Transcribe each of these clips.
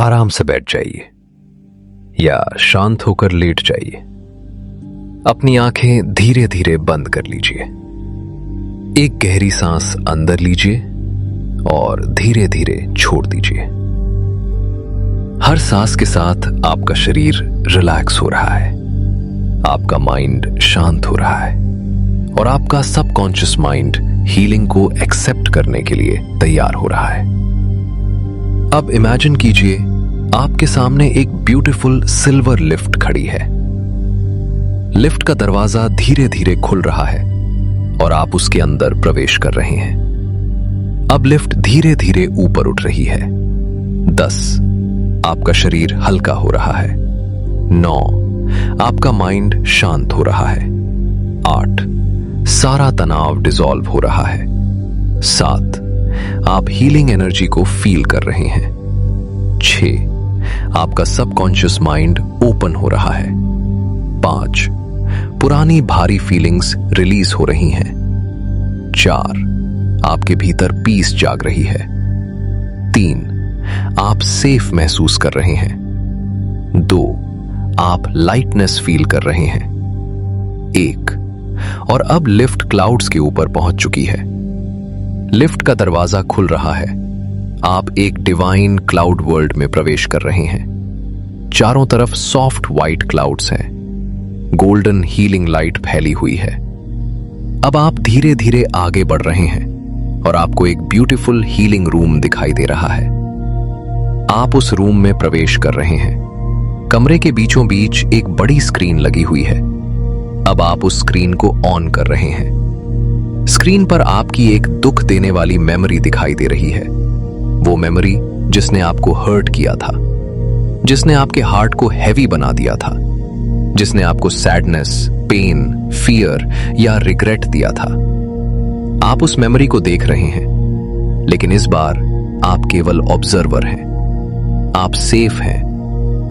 आराम से बैठ जाइए या शांत होकर लेट जाइए। अपनी आंखें धीरे धीरे बंद कर लीजिए। एक गहरी सांस अंदर लीजिए और धीरे धीरे छोड़ दीजिए। हर सांस के साथ आपका शरीर रिलैक्स हो रहा है, आपका माइंड शांत हो रहा है और आपका सबकॉन्शियस माइंड हीलिंग को एक्सेप्ट करने के लिए तैयार हो रहा है। अब इमेजिन कीजिए आपके सामने एक ब्यूटीफुल सिल्वर लिफ्ट खड़ी है। लिफ्ट का दरवाजा धीरे धीरे खुल रहा है और आप उसके अंदर प्रवेश कर रहे हैं। अब लिफ्ट धीरे धीरे ऊपर उठ रही है। 10, आपका शरीर हल्का हो रहा है। 9, आपका माइंड शांत हो रहा है। 8, सारा तनाव डिसॉल्व हो रहा है। 7, आप हीलिंग एनर्जी को फील कर रहे हैं। 6, आपका सबकॉन्शियस माइंड ओपन हो रहा है। 5, पुरानी भारी फीलिंग्स रिलीज हो रही हैं। 4, आपके भीतर पीस जाग रही है। 3, आप सेफ महसूस कर रहे हैं। 2, आप लाइटनेस फील कर रहे हैं। 1, और अब लिफ्ट क्लाउड्स के ऊपर पहुंच चुकी है। लिफ्ट का दरवाजा खुल रहा है। आप एक डिवाइन क्लाउड वर्ल्ड में प्रवेश कर रहे हैं। चारों तरफ सॉफ्ट व्हाइट क्लाउड्स हैं। गोल्डन हीलिंग लाइट फैली हुई है। अब आप धीरे धीरे आगे बढ़ रहे हैं और आपको एक ब्यूटीफुल हीलिंग रूम दिखाई दे रहा है। आप उस रूम में प्रवेश कर रहे हैं। कमरे के बीचों बीच एक बड़ी स्क्रीन लगी हुई है। अब आप उस स्क्रीन को ऑन कर रहे हैं। स्क्रीन पर आपकी एक दुख देने वाली मेमोरी दिखाई दे रही है। वो मेमोरी जिसने आपको हर्ट किया था, जिसने आपके हार्ट को हैवी बना दिया था, जिसने आपको सैडनेस, पेन, फियर या रिग्रेट दिया था। आप उस मेमोरी को देख रहे हैं, लेकिन इस बार आप केवल ऑब्जर्वर हैं। आप सेफ हैं,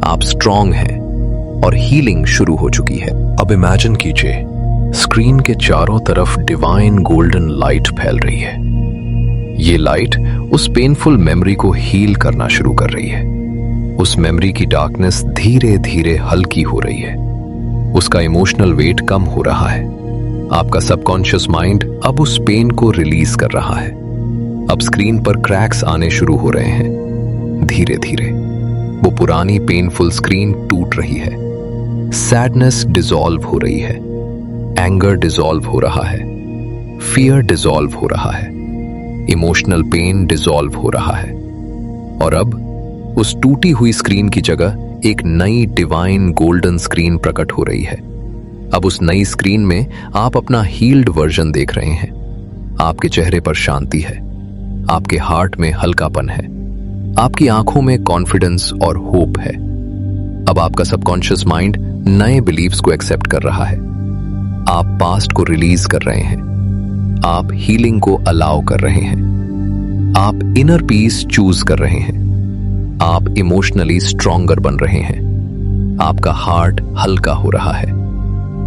आप स्ट्रांग हैं और हीलिंग शुरू हो चुकी है। अब इमेजिन कीजिए स्क्रीन के चारों तरफ डिवाइन गोल्डन लाइट फैल रही है। ये लाइट उस पेनफुल मेमोरी को हील करना शुरू कर रही है। उस मेमोरी की डार्कनेस धीरे धीरे हल्की हो रही है। उसका इमोशनल वेट कम हो रहा है। आपका सबकॉन्शियस माइंड अब उस पेन को रिलीज कर रहा है। अब स्क्रीन पर क्रैक्स आने शुरू हो रहे हैं। धीरे धीरे वो पुरानी पेनफुल स्क्रीन टूट रही है। सैडनेस डिसॉल्व हो रही है। एंगर डिसॉल्व हो रहा है। फियर डिसॉल्व हो रहा है। इमोशनल पेन डिसॉल्व हो रहा है। और अब उस टूटी हुई स्क्रीन की जगह एक नई डिवाइन गोल्डन स्क्रीन प्रकट हो रही है। अब उस नई स्क्रीन में आप अपना हील्ड वर्जन देख रहे हैं। आपके चेहरे पर शांति है। आपके हार्ट में हल्कापन है। आपकी आंखों में कॉन्फिडेंस और होप है। अब आपका सबकॉन्शियस माइंड नए बिलीव्स को एक्सेप्ट कर रहा है। आप पास्ट को रिलीज कर रहे हैं। आप हीलिंग को अलाउ कर रहे हैं। आप इनर पीस चूज कर रहे हैं। आप इमोशनली स्ट्रॉन्गर बन रहे हैं। आपका हार्ट हल्का हो रहा है।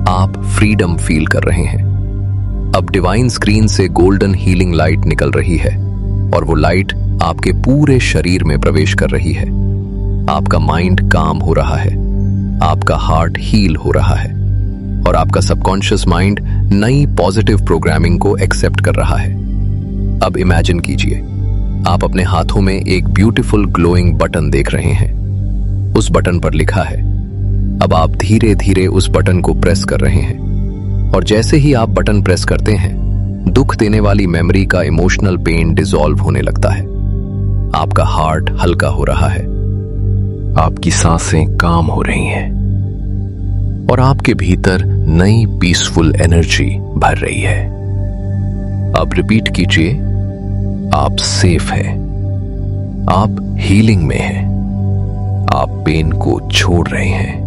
आप फ्रीडम फील कर रहे हैं। अब डिवाइन स्क्रीन से गोल्डन हीलिंग लाइट निकल रही है और वो लाइट आपके पूरे शरीर में प्रवेश कर रही है। आपका माइंड काम हो रहा है। आपका हार्ट हील हो रहा है और आपका सबकॉन्शियस माइंड नई पॉजिटिव प्रोग्रामिंग को एक्सेप्ट कर रहा है। अब इमेजिन कीजिए आप अपने हाथों में एक ब्यूटीफुल ग्लोइंग बटन देख रहे हैं। उस बटन पर लिखा है। अब आप धीरे धीरे उस बटन को प्रेस कर रहे हैं और जैसे ही आप बटन प्रेस करते हैं, दुख देने वाली मेमोरी का इमोशनल पेन डिसॉल्व होने लगता है। आपका हार्ट हल्का हो रहा है। आपकी सांसें काम हो रही हैं और आपके भीतर नई पीसफुल एनर्जी भर रही है। अब रिपीट कीजिए, आप सेफ हैं। आप हीलिंग में हैं। आप पेन को छोड़ रहे हैं।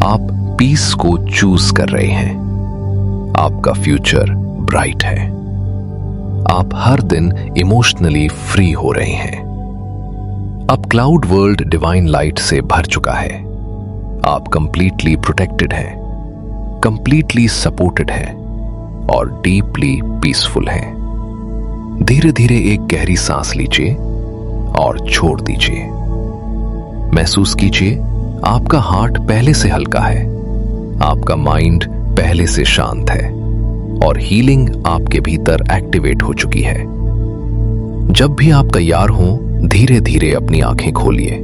आप पीस को चूज कर रहे हैं। आपका फ्यूचर ब्राइट है। आप हर दिन इमोशनली फ्री हो रहे हैं। अब क्लाउड वर्ल्ड डिवाइन लाइट से भर चुका है। आप कंप्लीटली प्रोटेक्टेड हैं, कंप्लीटली सपोर्टेड हैं और डीपली पीसफुल हैं। धीरे धीरे एक गहरी सांस लीजिए और छोड़ दीजिए। महसूस कीजिए आपका हार्ट पहले से हल्का है, आपका माइंड पहले से शांत है और हीलिंग आपके भीतर एक्टिवेट हो चुकी है। जब भी आप तैयार हों, धीरे धीरे अपनी आंखें खोलिए।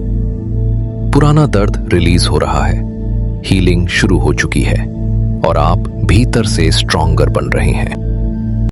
पुराना दर्द रिलीज हो रहा है, हीलिंग शुरू हो चुकी है और आप भीतर से स्ट्रॉन्गर बन रहे हैं।